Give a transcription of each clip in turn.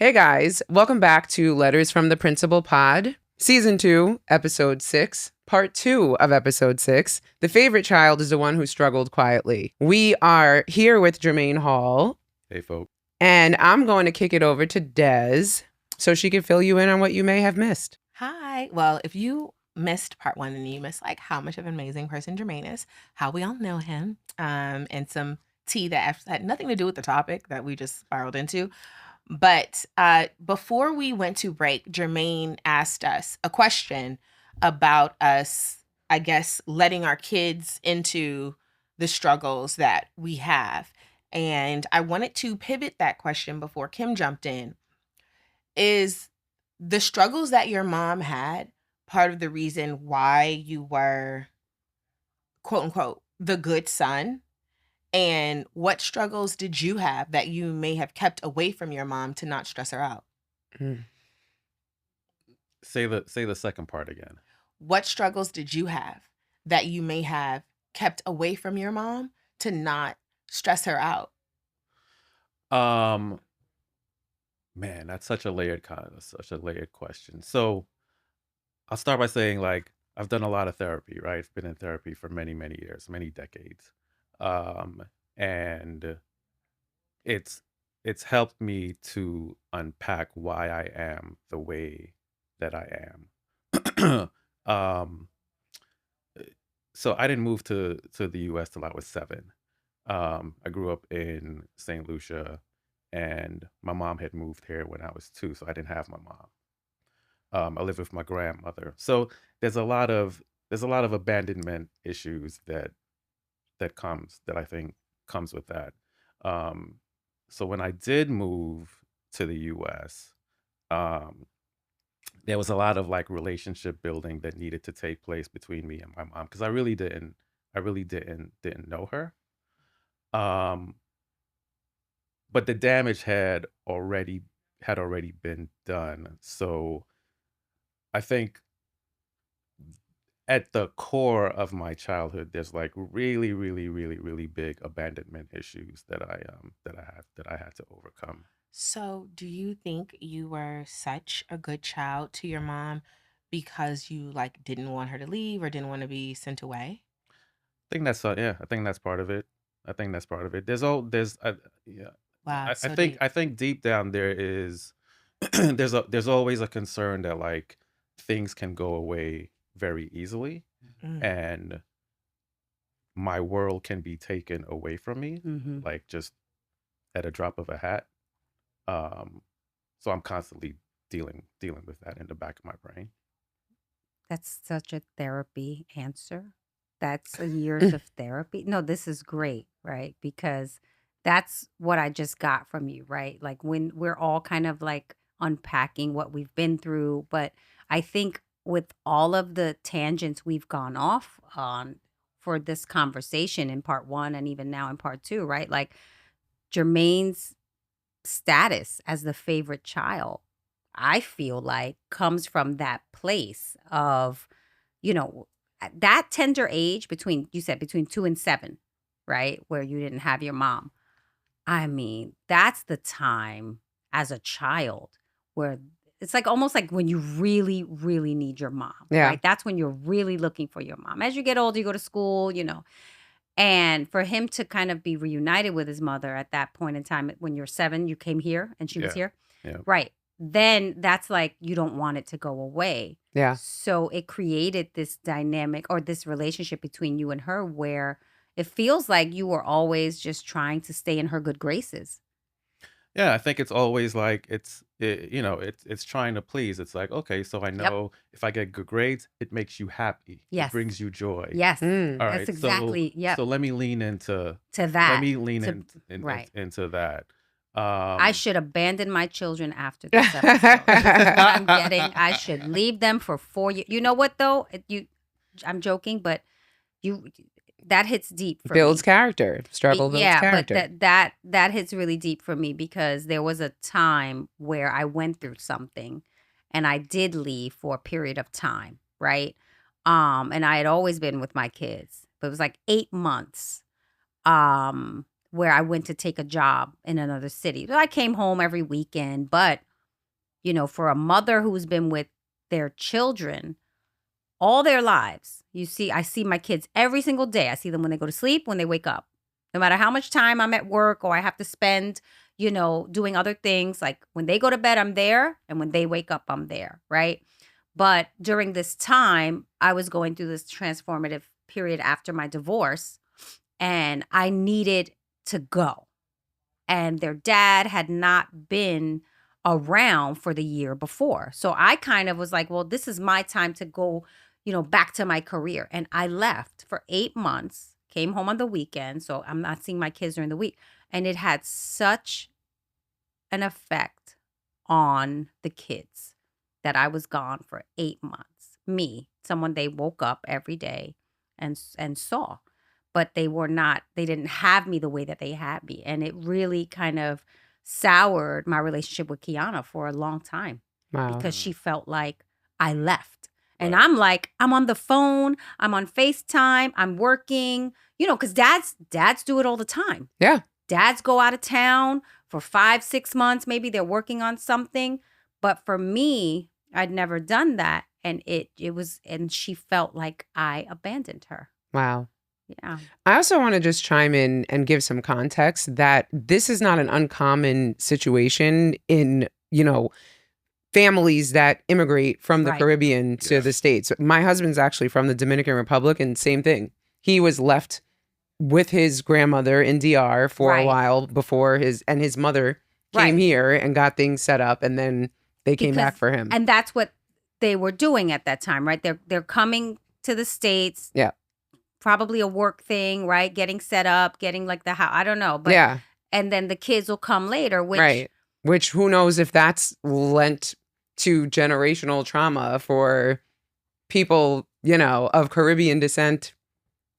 Hey guys, welcome back to Letters from the Principal Pod, Season 2, Episode 6, Part 2 of Episode 6. The favorite child is the one who struggled quietly. We are here with Jermaine Hall. Hey, folk. And I'm going to kick it over to Des so she can fill you in on what you may have missed. Hi. Well, if you missed part one and you missed like how much of an amazing person Jermaine is, how we all know him, and some tea that had nothing to do with the topic that we just spiraled into. But before we went to break, Jermaine asked us a question about us, I guess, letting our kids into the struggles that we have. And I wanted to pivot that question before Kim jumped in. Is the struggles that your mom had part of the reason why you were, quote unquote, the good son? And what struggles did you have that you may have kept away from your mom to not stress her out? Say the second part again. What struggles did you have that you may have kept away from your mom to not stress her out? Man, that's such a layered question. So I'll start by saying, like, I've done a lot of therapy, right? I've been in therapy for many, many years, many decades. And it's helped me to unpack why I am the way that I am. um so I didn't move to the US till I was 7. I grew up in St. Lucia, and my mom had moved here when I was 2, so I didn't have my mom. I lived with my grandmother. So there's a lot of abandonment issues that I think comes with that. So when I did move to the US, um, there was a lot of like relationship building that needed to take place between me and my mom, because I really didn't know her. Um, but the damage had already been done. So I think at the core of my childhood, there's like really, really, really, really big abandonment issues that I had to overcome. So, do you think you were such a good child to your mom because you like didn't want her to leave or didn't want to be sent away? I think that's yeah. I think that's part of it. I think that's part of it. Yeah. Wow, I so think deep. deep down there is there's always a concern that like things can go away very easily, Mm. and my world can be taken away from me, Mm-hmm. like just at a drop of a hat. Um, so I'm constantly dealing with that in the back of my brain. That's such a therapy answer. That's years of therapy. No, this is great, right? Because that's what I just got from you, right? Like when we're all kind of like unpacking what we've been through. But I think with all of the tangents we've gone off on for this conversation in part one and even now in part two, right? Like Jermaine's status as the favorite child, I feel like comes from that place of, at that tender age between, you said between 2 and 7, right? Where you didn't have your mom. I mean, that's the time as a child where it's like almost like when you really, really need your mom, Yeah. right? That's when you're really looking for your mom. As you get older, you go to school. And for him to kind of be reunited with his mother at that point in time, when you're 7, you came here and she was Yeah. here. Yeah. Right. Then that's like you don't want it to go away. Yeah. So it created this dynamic or this relationship between you and her where it feels like you were always just trying to stay in her good graces. Yeah, I think it's always like it's trying to please. It's like, okay, so I know if I get good grades, it makes you happy. Yes. It brings you joy. Yes. Mm. All That's right. exactly. Yep. So let me lean into To that. let me lean Right. into that. I should abandon my children after this episode. I should leave them for 4 years. You know what though? I'm joking, but that hits deep for Builds me. character. Struggle builds character. But that hits really deep for me because there was a time where I went through something and I did leave for a period of time, right? And I had always been with my kids, but it was like 8 months. Where I went to take a job in another city. So I came home every weekend, but for a mother who's been with their children all their lives. I see my kids every single day. I see them when they go to sleep, when they wake up. No matter how much time I'm at work or I have to spend, doing other things, like when they go to bed, I'm there. And when they wake up, I'm there. Right. But during this time, I was going through this transformative period after my divorce, and I needed to go. And their dad had not been around for the year before. So I kind of was like, well, this is my time to go, back to my career. And I left for 8 months, came home on the weekend. So I'm not seeing my kids during the week. And it had such an effect on the kids that I was gone for 8 months. Me, someone they woke up every day and saw. But they didn't have me the way that they had me. And it really kind of soured my relationship with Kiana for a long time. Wow. Because she felt like I left. And Right. I'm like, I'm on the phone, I'm on FaceTime, I'm working, because dads do it all the time. Yeah. Dads go out of town for 5-6 months, maybe they're working on something. But for me, I'd never done that. And and she felt like I abandoned her. Wow. Yeah. I also want to just chime in and give some context that this is not an uncommon situation in, families that immigrate from the Right. Caribbean to the States. My husband's actually from the Dominican Republic, and same thing. He was left with his grandmother in DR for a Right. while before his mother came Right. here and got things set up, and then they came back for him. And that's what they were doing at that time, right? They're coming to the States. Yeah. Probably a work thing, right? Getting set up, getting like the house. I don't know. But yeah. And then the kids will come later, which Right. Which who knows if that's lent to generational trauma for people, of Caribbean descent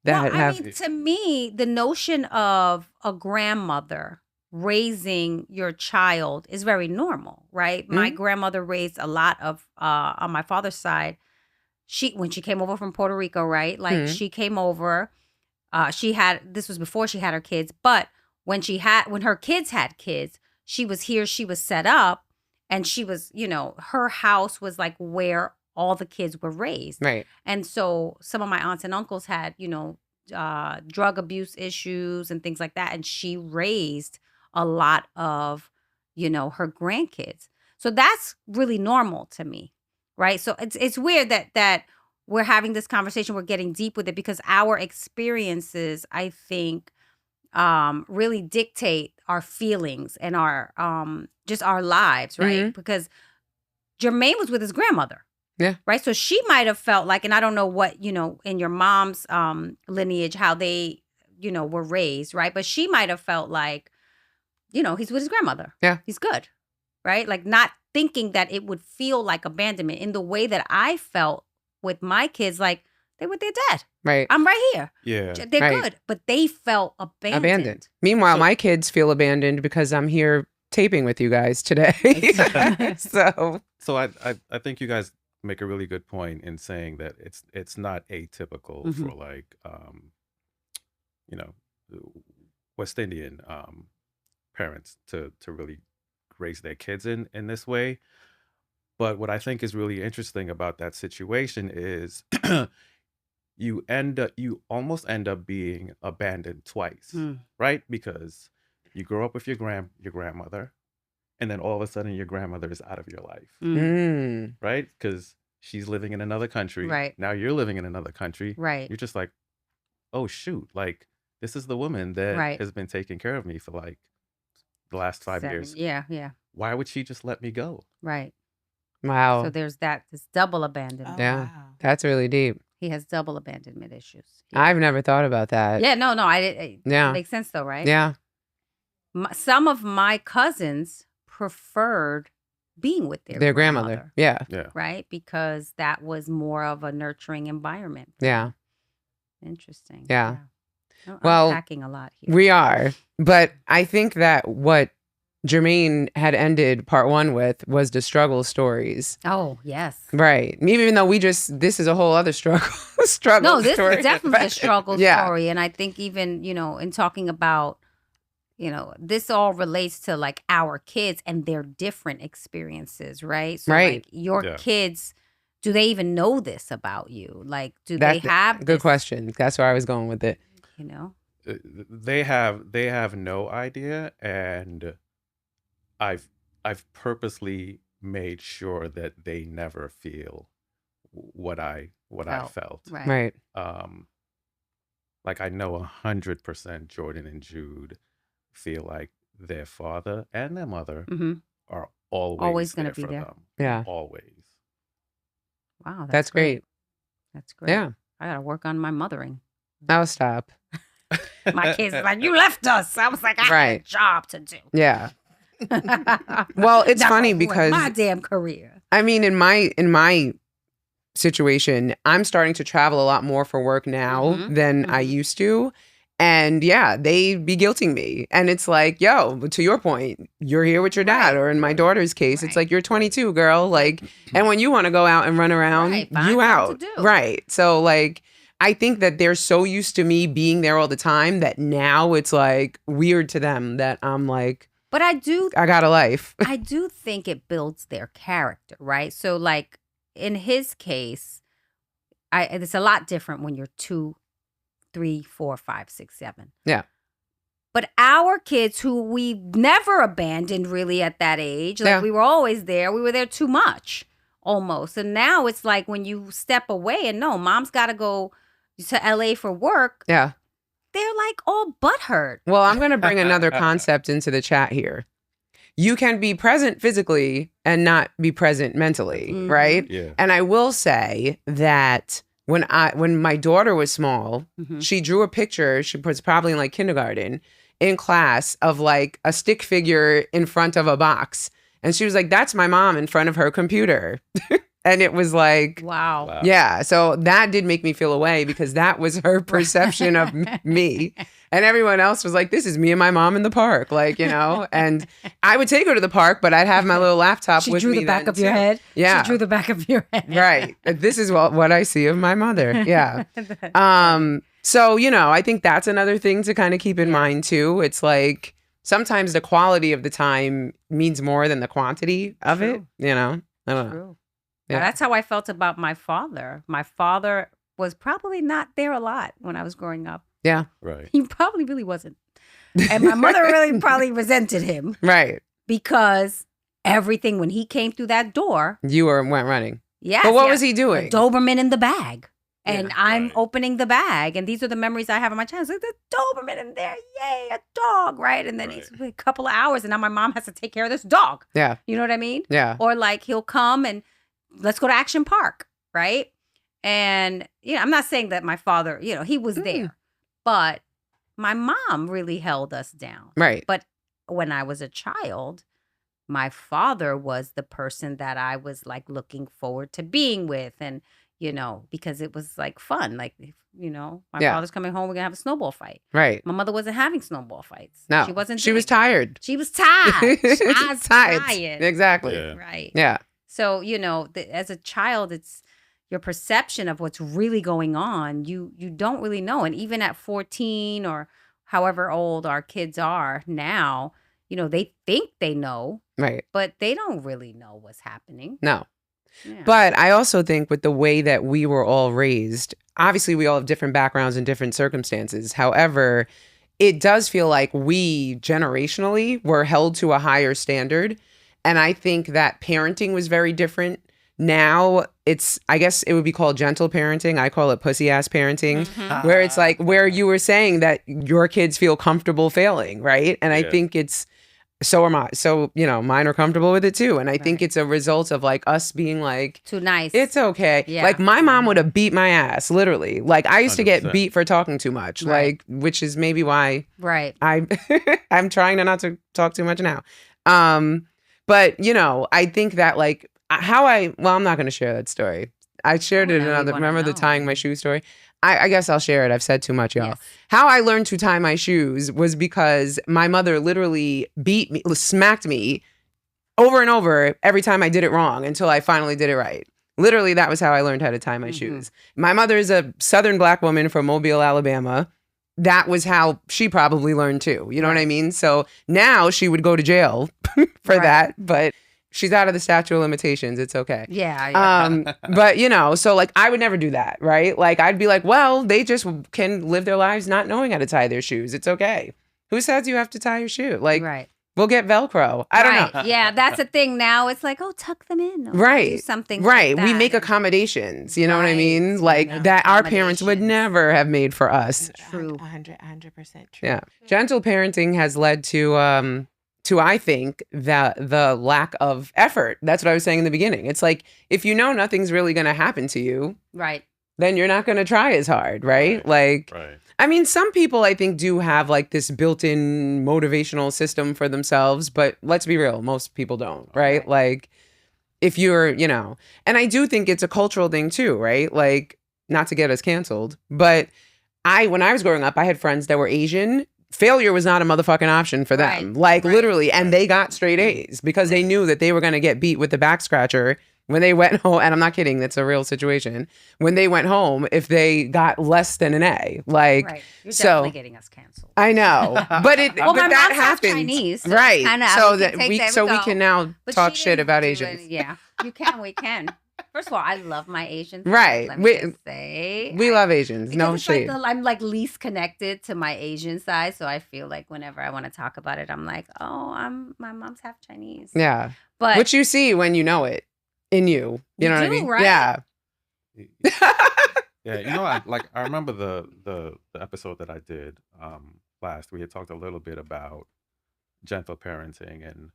that I have. mean, to me, the notion of a grandmother raising your child is very normal, right? My grandmother raised a lot of on my father's side. When she came over from Puerto Rico, right? Like she came over, this was before she had her kids, but when her kids had kids, she was here, she was set up, and she was, her house was like where all the kids were raised. Right. And so some of my aunts and uncles had, drug abuse issues and things like that. And she raised a lot of, her grandkids. So that's really normal to me. Right. So it's weird that we're having this conversation. We're getting deep with it because our experiences, I think, really dictate our feelings and our just our lives. Right. Because Jermaine was with his grandmother. Yeah. Right. So she might have felt like, and I don't know what, in your mom's lineage, how they, were raised. Right. But she might have felt like, he's with his grandmother. Yeah. He's good. Right. Like not thinking that it would feel like abandonment in the way that I felt with my kids, like they're with their dad. Right. I'm right here. Yeah. They're Right. good, but they felt abandoned. Meanwhile, So- my kids feel abandoned because I'm here taping with you guys today. So So I think you guys make a really good point in saying that it's not atypical for like West Indian parents to really raise their kids in this way. But what I think is really interesting about that situation is you almost end up being abandoned twice, right? Because you grow up with your grandmother, and then all of a sudden your grandmother is out of your life, right? Because she's living in another country. Right. Now you're living in another country. Right. You're just like, oh shoot, like this is the woman that Right. has been taking care of me for like the last 5 years. Yeah. Yeah. Why would she just let me go? Right. wow. So there's this double abandonment. Yeah. That's really deep. He has double abandonment issues. I've never thought about that. Yeah. No. It Yeah. makes sense though, right? Yeah. Some of my cousins preferred being with Their grandmother. Yeah. Yeah. right? Because that was more of a nurturing environment. Yeah. Interesting. Yeah. I'm Well, unpacking a lot here. We are. But I think that what Jermaine had ended part 1 with was the struggle stories. Oh, yes. Right. Even though this is a whole other struggle No, this story. is definitely a struggle Yeah. story. And I think even, in talking about this all relates to like our kids and their different experiences, right? So Right. like your Yeah. kids, do they even know this about you? Like, do That's they have good this, question. That's where I was going with it. you know? They have no idea, and I've purposely made sure that they never feel what I felt. Right. Right. Like I know 100% Jordan and Jude feel like their father and their mother Mm-hmm. are always Always gonna there be for there. them. Yeah. Always. Wow, That's great. That's great. Yeah. I gotta work on my mothering. I'll stop. My kids are like, you left us. I was like, I had a Right. job to do. Yeah. Well, it's Not funny gonna ruin because my damn career. I mean, in my situation, I'm starting to travel a lot more for work now Mhm, than I mhm. used to. And yeah, they be guilting me. And it's like, yo, to your point, you're here with your dad. Right. Or in my Right. daughter's case, it's Right. like, you're 22, girl. Like, and when you want to go out and run around, Right, find you something out. to do. Right. So like, I think that they're so used to me being there all the time that now it's like weird to them that I'm like, But I do I got a life. I do think it builds their character, right? So like in his case, it's a lot different when you're 2, 3, 4, 5, 6, 7. Yeah. But our kids who we never abandoned really at that age, like Yeah. we were always there, we were there too much almost. And now it's like when you step away and no, mom's got to go to LA for work, Yeah. they're like all butthurt. Well, I'm going to bring another concept into the chat here. You can be present physically and not be present mentally, Mhm. right? Yeah. And I will say that when my daughter was small, Mhm. she drew a picture, she was probably in like kindergarten, in class of like a stick figure in front of a box. And she was like, that's my mom in front of her computer. And it was like, Wow. Wow. yeah. So that did make me feel away because that was her perception of me. And everyone else was like, this is me and my mom in the park, like, and I would take her to the park, but I'd have my little laptop She with drew me the back then, of your too. head. Yeah. She drew the back of your head. Right. This is what I see of my mother. Yeah. So, I think that's another thing to kind of keep in Yeah. mind too. It's like sometimes the quality of the time means more than the quantity of it, True. I don't know. True. Yeah. Now, that's how I felt about my father. My father was probably not there a lot when I was growing up. Yeah. Right. He probably really wasn't. And my mother really probably resented him Right. because everything when he came through that door, You went running. yes, But what yeah, was he a doing? Doberman in the bag. And Yeah. I'm Right. opening the bag. And these are the memories I have of my child. It's like, the Doberman in there. Yay, a dog, right? And then Right. it's a couple of hours. And now my mom has to take care of this dog. Yeah. You know what I mean? Yeah. Or like he'll come and let's go to Action Park, right? And I'm not saying that my father, he was there, but my mom really held us down. Right. But when I was a child, my father was the person that I was like looking forward to being with, and because it was like fun. Like my Yeah. father's coming home, we're gonna have a snowball fight. Right. My mother wasn't having snowball fights. No. she wasn't. She was doing that. tired. She was tired. I was Tired. tired. Exactly. Yeah. Right. Yeah. So, as a child, it's your perception of what's really going on. You don't really know. And even at 14 or however old our kids are now, they think they know, Right. but they don't really know what's happening. No. Yeah. But I also think with the way that we were all raised, obviously we all have different backgrounds and different circumstances. However, it does feel like we generationally were held to a higher standard. And I think that parenting was very different. Now I guess it would be called gentle parenting. I call it pussy ass parenting, Mhm. where it's like where you were saying that your kids feel comfortable failing, right? And I Yeah. think it's so am I. So, mine are comfortable with it too. And I think Right. it's a result of like us being like, Too nice. it's okay. Yeah. Like my mom would have beat my ass, literally. Like I used to get 100%. beat for talking too much, Right. like which is maybe why right. I'm trying not to talk too much now. But I think that like I'm not going to share that story. I shared it in now you another. wanna Remember the know. tying my shoe story? I guess I'll share it. I've said too much, y'all. Yes. How I learned to tie my shoes was because my mother literally smacked me over and over every time I did it wrong until I finally did it right. Literally, that was how I learned how to tie my Mhm. shoes. My mother is a Southern Black woman from Mobile, Alabama. that was how she probably learned too. You know what I Right. mean? So now she would go to jail for Right. that, but she's out of the statute of limitations. It's okay. Yeah. But you know, so like I would never do that, right? Like I'd be like, well, they just can live their lives not knowing how to tie their shoes. It's okay. Who says you have to tie your shoe? Like Right. we'll get Velcro. I don't know. Right. Yeah, that's the thing now. It's like, oh, tuck them in. Or do Right. something Right. like We that. make And- accommodations. You know what I Right. mean? We Like make that our parents would accommodations. never have made for us. True. 100% true. Yeah. Gentle parenting has led to I think the lack of effort. That's what I was saying in the beginning. It's like if you know nothing's really going to happen to you, Right. then you're not going to try as hard, right? Right. Like Right. I mean, some people I think do have like this built-in motivational system for themselves, but let's be real, most people don't, right? Right. Like if you're, you know, and I do think it's a cultural thing too, right? Like not to get us canceled, but when I was growing up, I had friends that were Asian. Failure was not a motherfucking option for them. Right. Like Right. literally, and they got straight A's because they knew that they were going to get beat with the back scratcher when they went home. And I'm not kidding, that's a real situation. When they went home, if they got less than an A, like Right. You're so- definitely getting us canceled. I know, but it Well, but my that mom's half happens, Chinese, so right? kinda, So we can that take we that, so we go. can now But talk she shit didn't about do Asians. it. Yeah, you can. We can. First of all, I love my Asians. Right. Let me We- just say. We love Asians, Because no it's like shade. I'm like least connected to my Asian side, so I feel like whenever I want to talk about it, I'm like, oh, my mom's half Chinese. Yeah, But which you see when you know it in you. You You know what I do, mean? right? Yeah. Yeah, you know, I remember the episode that I did last. We had talked a little bit about gentle parenting, and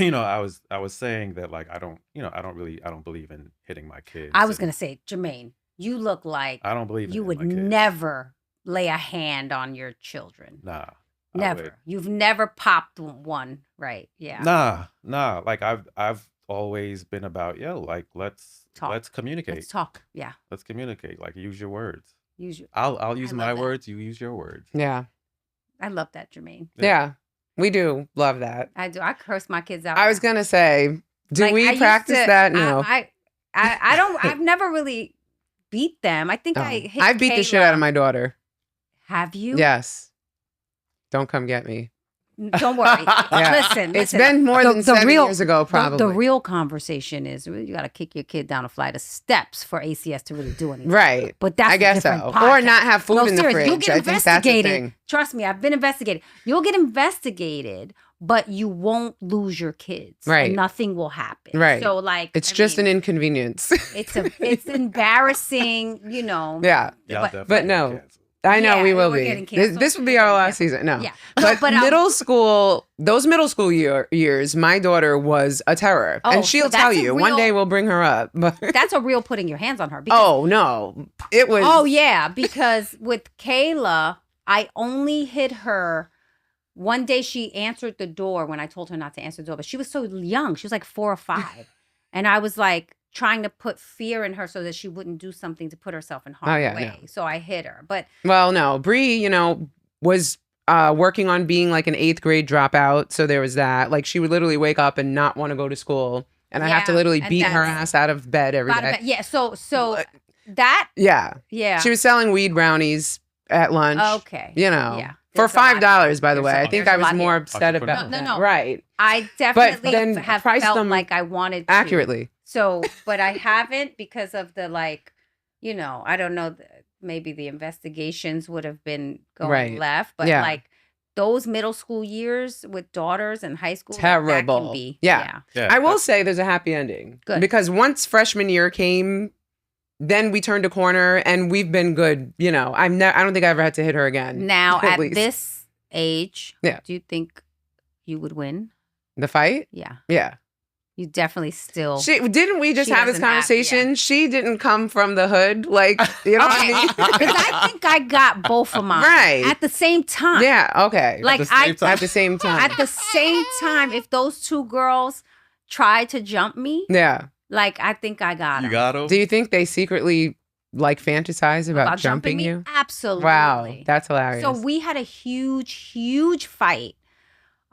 you know, I was saying that like I don't believe in hitting my kids. I was and gonna say, Jermaine, you look like I don't believe in you hitting would my kids. never lay a hand on your children. Nah, I Never. would. You've never popped one, right? Yeah. Nah. Like I've always been about like let's Talk. communicate. Let's talk. Yeah. Let's communicate. Like use your words. Use your. I'll use I my love that. words. You use your words. Yeah. I love that, Jermaine. Yeah. We do love that. I do. I curse my kids out. I was now. gonna say, do Like, I we used practice to- that? No. I don't. I've never really beat them. I think Oh. I hit. I beat the shit out of Kayla. my daughter. Have you? Yes. Don't come get me. Don't worry. Yeah. Listen. It's listen. been more than 7 years ago, probably. The real conversation is you got to kick your kid down a flight of steps for ACS to really do anything. Right. But that's I a guess so. different Or podcast. not have food No, in the seriously, you'll fridge. get I think that's the investigated. thing. Trust me, I've been investigated. You'll get investigated, but you won't lose your kids. Right. And nothing will happen. Right. So like, It's I just mean, an inconvenience. it's embarrassing, you know. Yeah. Y'all But- definitely but no. get canceled. I know Yeah, we will we're be. getting This canceled. will be our last season. No. Yeah. But, but middle school, those middle school years, my daughter was a terror. Oh, and so she'll that's tell a you. One real- day we'll bring her up. But That's a real putting your hands on her. Because, oh, no. It was. oh yeah, because with Kayla, I only hit her. One day she answered the door when I told her not to answer the door, but she was so young. She was like 4 or 5. And I was like trying to put fear in her so that she wouldn't do something to put herself in harm's Oh, yeah, way. no. So I hit her. But Well, no. Bree, was working on being like an 8th grade dropout. So there was that. Like she would literally wake up and not want to go to school. And I have to Yeah, literally and beat her that's- ass out of bed every Bada day. bang. Yeah, so But- that Yeah. yeah. She was selling weed brownies at lunch. Okay. Yeah. Yeah. For There's a lot $5, by the here. way. I There's think a I was lot more here. upset about Entrepreneur. that. No. Right. I definitely then have price felt them like I wanted to. Accurately. So, but I haven't because of the I don't know, maybe the investigations would have been going Right. left, but Yeah. like those middle school years with daughters and high school, that Terrible. can be. Yeah. Yeah, I will say there's a happy ending. Good. Because once freshman year came, then we turned a corner and we've been good. I don't think I ever had to hit her again. Now, At at least. this age, Yeah. do you think you would win? The fight? Yeah. Yeah. You definitely still. Didn't we just She have this doesn't have- conversation? She didn't come from the hood. Like, you know what I mean? Because I think I got both of mine. Right. At the same time. Yeah, okay. Like, At the same time. At the same time. At the same time, if those two girls tried to jump me, Yeah. like I think I got You them. got him. Do you think they secretly like fantasize about jumping me? you? Absolutely. Wow, that's hilarious. So we had a huge fight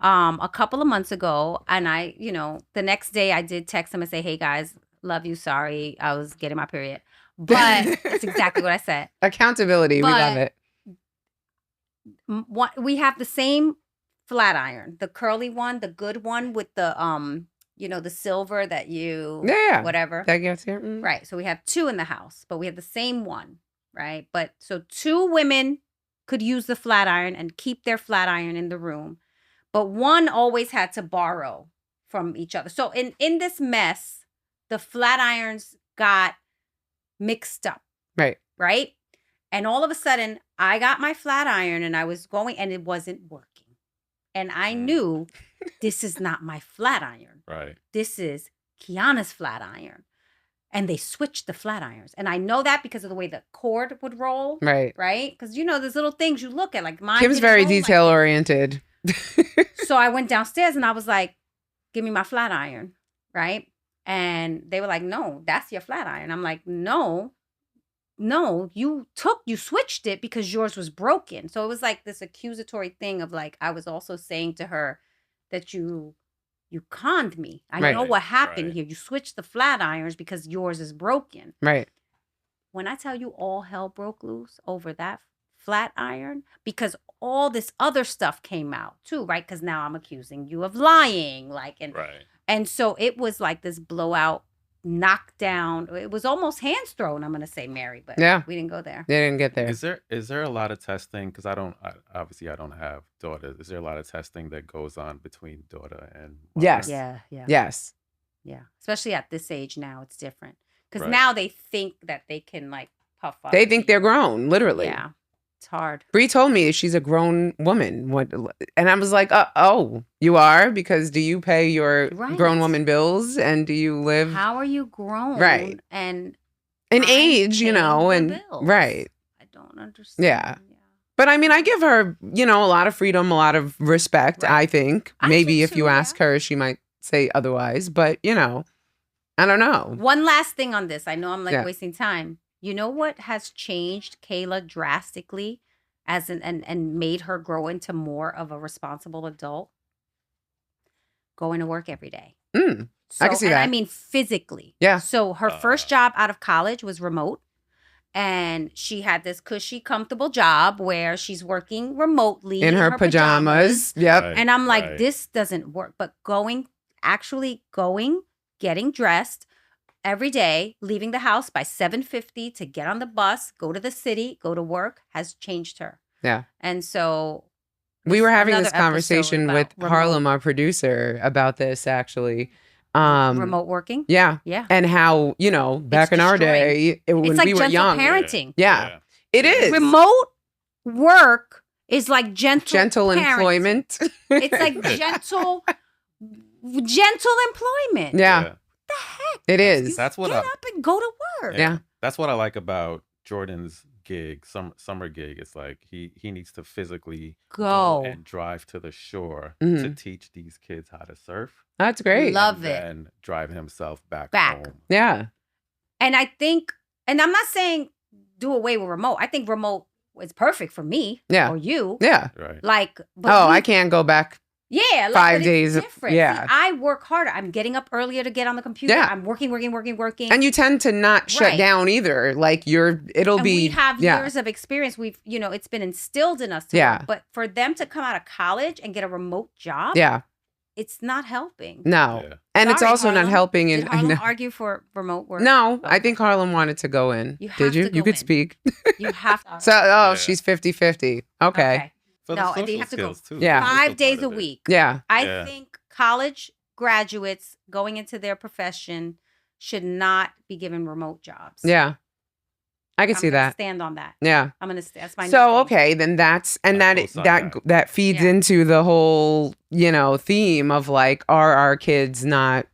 a couple of months ago, and I, the next day I did text them and say, "Hey guys, love you, sorry, I was getting my period." But that's exactly what I said. Accountability, we love But- it. we have the same flat iron, the curly one, the good one with the the silver that you Yeah. whatever. That gets here. Mm. Right. So we have two in the house, but we have the same one, right? But so two women could use the flat iron and keep their flat iron in the room, but one always had to borrow from each other. So in this mess, the flat irons got mixed up, Right. right? And all of a sudden, I got my flat iron and I was going and it wasn't working. And I knew this is not my flat iron. Right. This is Kiana's flat iron. And they switched the flat irons. And I know that because of the way the cord would roll. Right. Right? Because, there's little things you look at. Like mine. Kim's didn't very roll like detail this. oriented. So I went downstairs and I was like, give me my flat iron. Right? And they were like, no, that's your flat iron. I'm like, no, you switched it because yours was broken. So it was like this accusatory thing of like, I was also saying to her that you conned me. I Right. know what happened Right. here. You switched the flat irons because yours is broken. Right. When I tell you all hell broke loose over that flat iron, because all this other stuff came out too, right? Because now I'm accusing you of lying, Right. and so it was like this blowout, knockdown. It was almost hands thrown. I'm gonna say, Mary, but Yeah. we didn't go there. They didn't get there. Is there a lot of testing? Because obviously I don't have daughters. Is there a lot of testing that goes on between daughter and mother? Yes. Yeah. Yes. Yeah. Especially at this age now, it's different because Right. now they think that they can like puff up. They think they're grown, literally. Yeah, it's hard. Bree told me she's a grown woman. And I was like, oh, you are? Because do you pay your Right. grown woman bills and do you live How are you grown? Right. And in I'm age, paying the and bills. right. I don't understand. Yeah. But I mean, I give her, a lot of freedom, a lot of respect, Right. I think. I Maybe do if you too, ask her, she might say otherwise. But, I don't know. One last thing on this. I know I'm Yeah. wasting time. You know what has changed Kayla drastically and made her grow into more of a responsible adult? Going to work every day. Mm, I can see and that. I mean physically. Yeah. So her first job out of college was remote. And she had this cushy, comfortable job where she's working remotely in her pajamas. Yep. Right. And I'm like, Right. this doesn't work. But actually going, getting dressed every day, leaving the house by 7:50 to get on the bus, go to the city, go to work, has changed her. Yeah. And so We were having another this conversation episode with about Harlem, our producer, about this actually. remote working. Yeah. Yeah. And how, back in our day, when It's like we were gentle young. parenting. Yeah. It is. Remote work is like gentle parenting. employment. It's like gentle employment. Yeah. What the heck? It is. You That's what get up and go to work. Yeah. That's what I like about Jordan's gig, summer gig. It's like he needs to physically Go. and drive to the shore Mhm. to teach these kids how to surf. That's great. Love and it. then drive himself back Back. home. Yeah. And I think, and I'm not saying do away with remote. I think remote is perfect for me Yeah. or you. Yeah. Right. Like, but Oh, we- I can't go back. Yeah, 5 but days It's of- different. yeah. See, I work harder. I'm getting up earlier to get on the computer. Yeah. I'm working. And you tend to not shut Right. down either. Like it'll And be. we have yeah. years of experience. We've, it's been instilled in us. Yeah. But for them to come out of college and get a remote job, Yeah. it's not helping. No. Yeah. And it's Sorry, also not Harlem. helping. Did In, Harlem argue for remote work? no, I Okay. think Harlem wanted to go in. You have Did you? to You go could in. speak. You have to. So, Yeah. she's 50-50. Okay. For No, the and you social have to go skills too. Yeah. That's also 5 days part a of it. week. Yeah. I Yeah. think college graduates going into their profession should not be given remote jobs. Yeah. I can I'm see gonna that. stand on that. Yeah. I'm gonna. That's my. new So thing. okay, then that's I that co-sign that that. that feeds Yeah. into the whole theme of like, are our kids not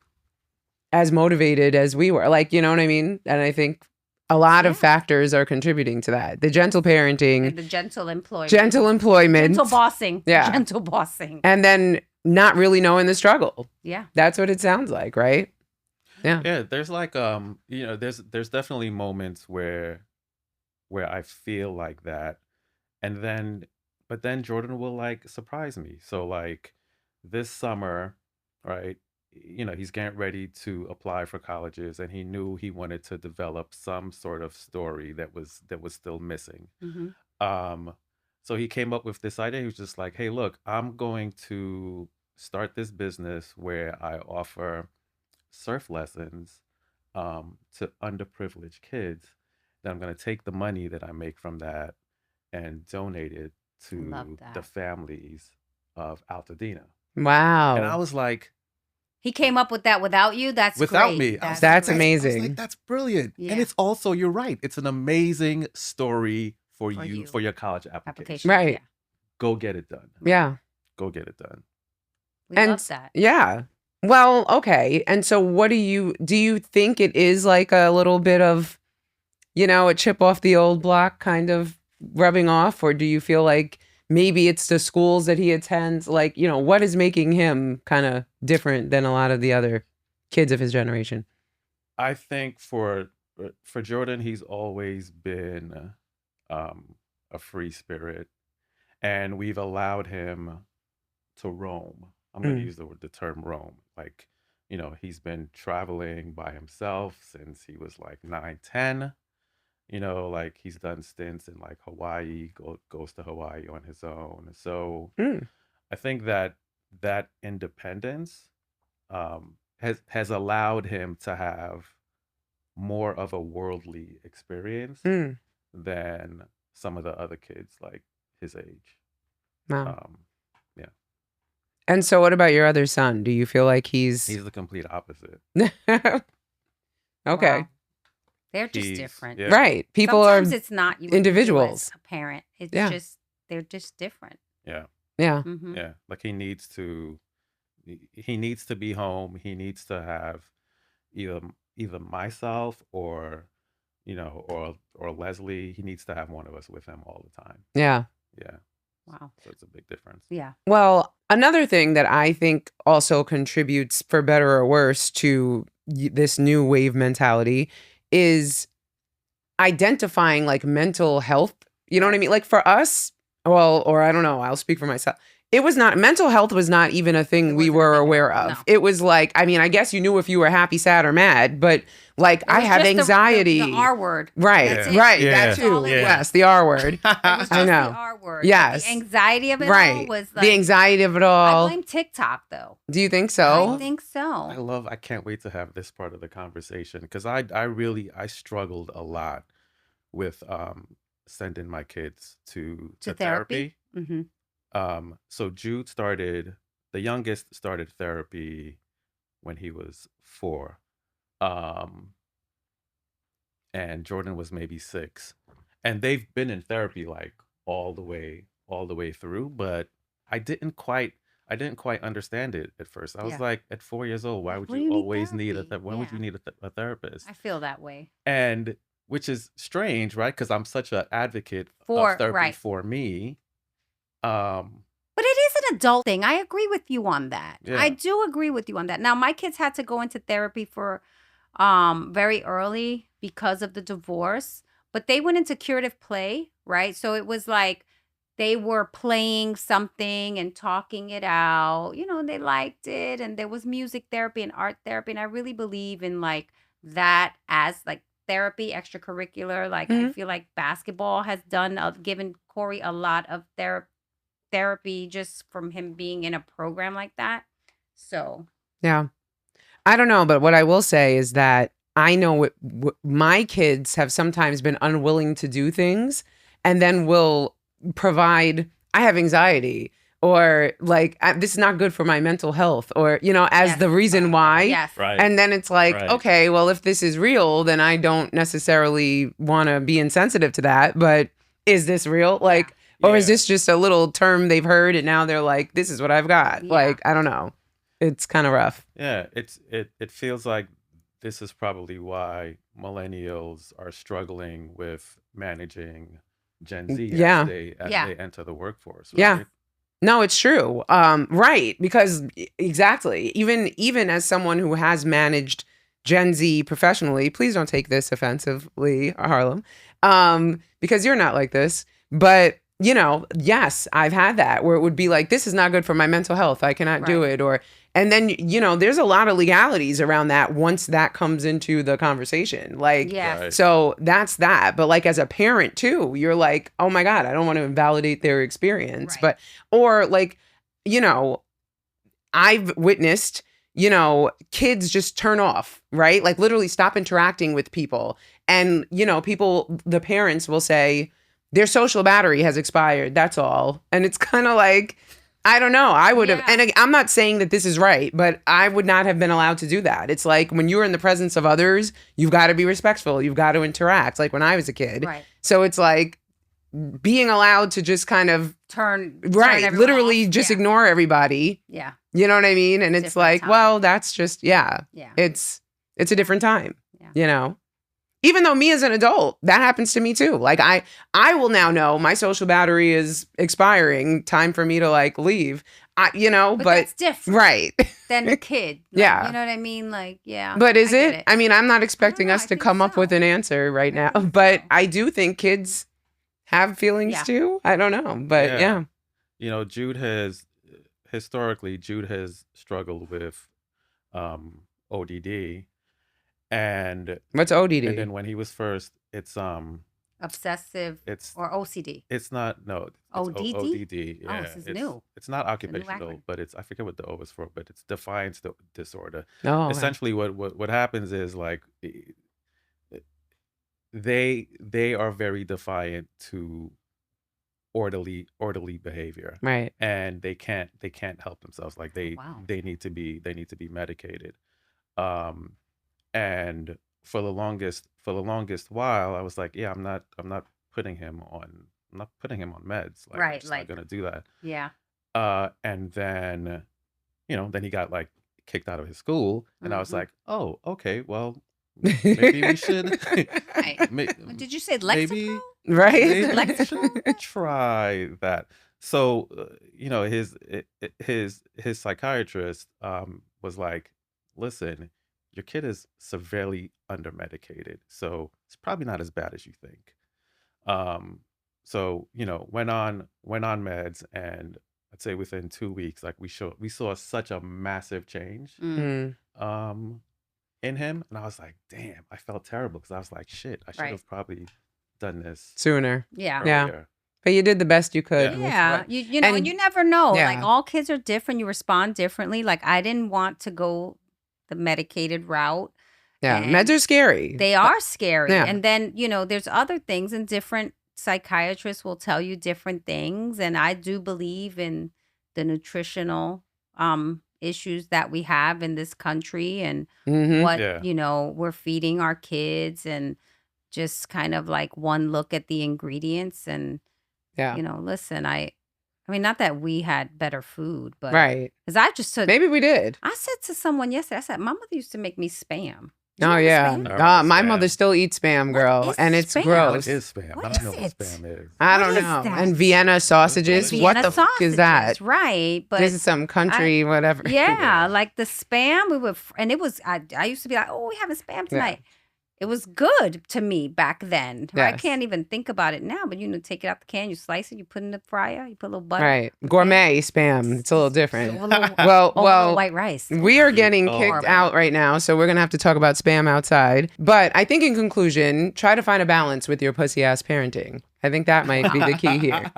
as motivated as we were? Like, you know what I mean? And I think a lot of Yeah. factors are contributing to that. The gentle parenting, And the gentle employment. gentle employment, Gentle bossing. Yeah. Gentle bossing. and then not really knowing the struggle. Yeah. That's what it sounds like, right? Yeah. Yeah, there's like there's definitely moments where I feel like that, and then Jordan will like surprise me. So like this summer, right? He's getting ready to apply for colleges, and he knew he wanted to develop some sort of story that was still missing. Mhm. Um, So he came up with this idea. He was just like, hey, look, I'm going to start this business where I offer surf lessons to underprivileged kids. Then I'm going to take the money that I make from that and donate it Love to the that. families of Altadena. Wow. And I was like, He came up with that without you. That's without great. me. I was That's like, amazing. I was like, that's brilliant. Yeah. And it's also, you're right. It's an amazing story for you, for your college application. Right. Yeah. Go get it done. Yeah. Go get it done. We And love that. yeah. Well, okay. And so what do you think it is like a little bit of, a chip off the old block kind of rubbing off? Or do you feel like maybe it's the schools that he attends? Like, what is making him kind of different than a lot of the other kids of his generation? I think for Jordan, he's always been a free spirit, and we've allowed him to roam. I'm going to use the term roam. Like, he's been traveling by himself since he was like 9, 10. Like he's done stints in like Hawaii, goes to Hawaii on his own. So I think that independence has allowed him to have more of a worldly experience than some of the other kids like his age. Wow. Yeah. And so what about your other son? Do you feel like He's the complete opposite. Okay. Wow. They're just He's- different. yeah. Right. People Sometimes are it's not you individuals. as a parent. It's Yeah. just they're just different. Yeah. Yeah. Mhm. Yeah. Like he needs to be home. He needs to have either myself or or Leslie. He needs to have one of us with him all the time. Yeah. Yeah. Wow. So it's a big difference. Yeah. Well, another thing that I think also contributes, for better or worse, to this new wave mentality is identifying like mental health. You know what I mean? Like for us, well, or I don't know, I'll speak for myself. Mental health was not even a thing we wasn't a were thing. aware of. No. It was like, I mean, I guess you knew if you were happy, sad, or mad, but like It I was have just anxiety. The R word. Right, That's Yeah. right. Yeah. That That's too. all it was. Yes, the R word. It was just I know. the R word. But Yes. the anxiety of it all Right. was like The anxiety of it I all. blame TikTok though. Do you think so? I think so. I can't wait to have this part of the conversation because I struggled a lot with sending my kids to therapy. Mm-hmm. So the youngest started therapy when he was 4. And Jordan was maybe 6. And they've been in therapy like all the way through, but I didn't quite understand it at first. I was Yeah. like, at 4 years old, why would What do you you need always need therapy? when would you Yeah. need a therapist? I feel that way. And which is strange, right? Because I'm such an advocate For- of therapy right. for me. Um, But it is an adult thing. I agree with you on that. Yeah. I do agree with you on that. Now, my kids had to go into therapy for very early because of the divorce, but they went into curative play, right? So it was like they were playing something and talking it out. They liked it, and there was music therapy and art therapy, and I really believe in like that as like therapy, extracurricular. Like I feel like basketball has given Corey a lot of therapy just from him being in a program like that. So Yeah. I don't know, but what I will say is that I know my kids have sometimes been unwilling to do things and then will provide, I have anxiety, or like, this is not good for my mental health, or, as Yes. the reason why. yes, right. And then it's like, Right. okay, well, if this is real, then I don't necessarily want to be insensitive to that. But is this real? Like, or is Yeah. this just a little term they've heard and now they're like, this is what I've got? Yeah. Like, I don't know. It's kind of rough. Yeah, it feels like this is probably why millennials are struggling with managing Gen Z Yeah. as Yeah. they enter the workforce. Yeah. Right? No, it's true. Right. Because exactly. Even as someone who has managed Gen Z professionally, please don't take this offensively, Harlem. Because you're not like this. But you know, yes, I've had that where it would be like, this is not good for my mental health. I cannot do Right. it. Or, and then, you know, there's a lot of legalities around that once that comes into the conversation. Like, Yes. Right. so that's that. But like as a parent too, you're like, oh my God, I don't want to invalidate their experience. Right. But, or like, you know, I've witnessed, you know, kids just turn off, right? Like literally stop interacting with people. And, you know, people, the parents will say, their social battery has expired. That's all. And it's kind of like, I don't know. I would have, Yeah. and I'm not saying that this is right, but I would not have been allowed to do that. It's like when you're in the presence of others, you've got to be respectful. You've got to interact, like when I was a kid. Right. So it's like being allowed to just kind of, Turn right, everyone literally off. just Yeah. ignore everybody. Yeah. You know what I mean? And it's Different like, time. well, that's just, yeah, Yeah. it's a different time, Yeah. you know? Even though me as an adult, that happens to me too. Like I will now know my social battery is expiring, time for me to like leave. You know, But but that's different right. than the kid. Like, Yeah. You know what I mean? Like, yeah. But is I get it? I mean, I'm not expecting know, us I to think come up with so. an answer right I now, think but so. I do think kids have feelings Yeah. too. I don't know, but Yeah. yeah. You know, Jude has struggled with ODD, and What's ODD? and then when he was first, Obsessive it's or OCD. it's not no it's ODD? ODD. Oh, Yeah, this is new. It's not new occupational, acronym. but it's I forget what the O is for, but it's defiance disorder. Oh, okay. Essentially, what happens is like they are very defiant to orderly behavior, Right. and they can't help themselves. Like Wow. they need to be medicated. Um, and for the longest while, I was like, yeah, I'm not putting him on meds. Like I'm Right, just like- not gonna do that. Yeah. And then then he got like kicked out of his school, and I was Mhm. like, oh, okay, well, maybe we should. Right. may- Did you say maybe Lexapro? Right. maybe we Lexapro? should try that. So his psychiatrist was like, listen, your kid is severely undermedicated, so it's probably not as bad as you think. So went on meds, and I'd say within 2 weeks, like we saw such a massive change Mm. Mm. in him, and I was like, damn, I felt terrible because I was like, shit, I should Right. have probably done this Sooner. Yeah. Yeah. earlier. But you did the best you could. Yeah. with Yeah, what- you know, and and- you never know. yeah. Like all kids are different. You respond differently. Like I didn't want to go the medicated route. Yeah. And Meds are scary. They are scary. Yeah. And then, there's other things, and different psychiatrists will tell you different things. And I do believe in the nutritional issues that we have in this country, and Mhm. what, Yeah. we're feeding our kids, and just kind of like one look at the ingredients. And, Yeah. listen, I mean, not that we had better food, but Right. because I just took, Maybe we did. I said to someone yesterday, I said, my mother used to make me Spam. Do you Oh know yeah. Spam? I remember My Spam. mother still eats Spam, What girl, is and it's Spam? gross. What is Spam? What I don't know is what it? Spam is. I What don't is know. that? And Vienna sausages. Vienna What Vienna the fuck is that? sausages, right? But This is some country, whatever. yeah, Yeah. like the Spam, we would, and it was, I used to be like, oh, we having Spam tonight. It was good to me back then. I Yes. can't even think about it now, but take it out the can, you slice it, you put it in the fryer, you put a little butter. Right. Gourmet Spam. It's a little different. Over a little, Well, over a little well, white rice. we are getting Oh, kicked horrible. out right now, so we're going to have to talk about Spam outside. But I think in conclusion, try to find a balance with your pussy ass parenting. I think that might be the key here.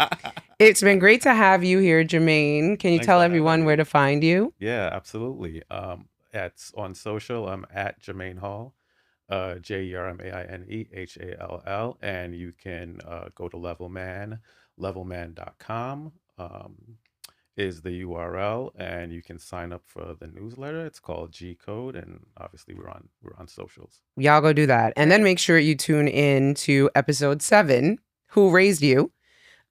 It's been great to have you here, Jermaine. Can you Thanks tell for having everyone me. where to find you? Yeah, absolutely. On social, I'm at Jermaine Hall, JermainHall, and you can go to levelman.com is the URL, and you can sign up for the newsletter. It's called G Code, and obviously we're on socials. Y'all go do that. And then make sure you tune in to episode 7, Who Raised You?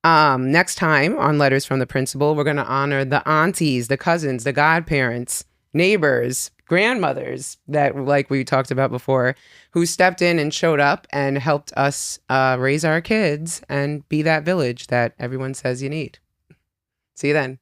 Next time on Letters from the Principal, we're going to honor the aunties, the cousins, the godparents, neighbors, grandmothers that, like we talked about before, who stepped in and showed up and helped us raise our kids and be that village that everyone says you need. See you then.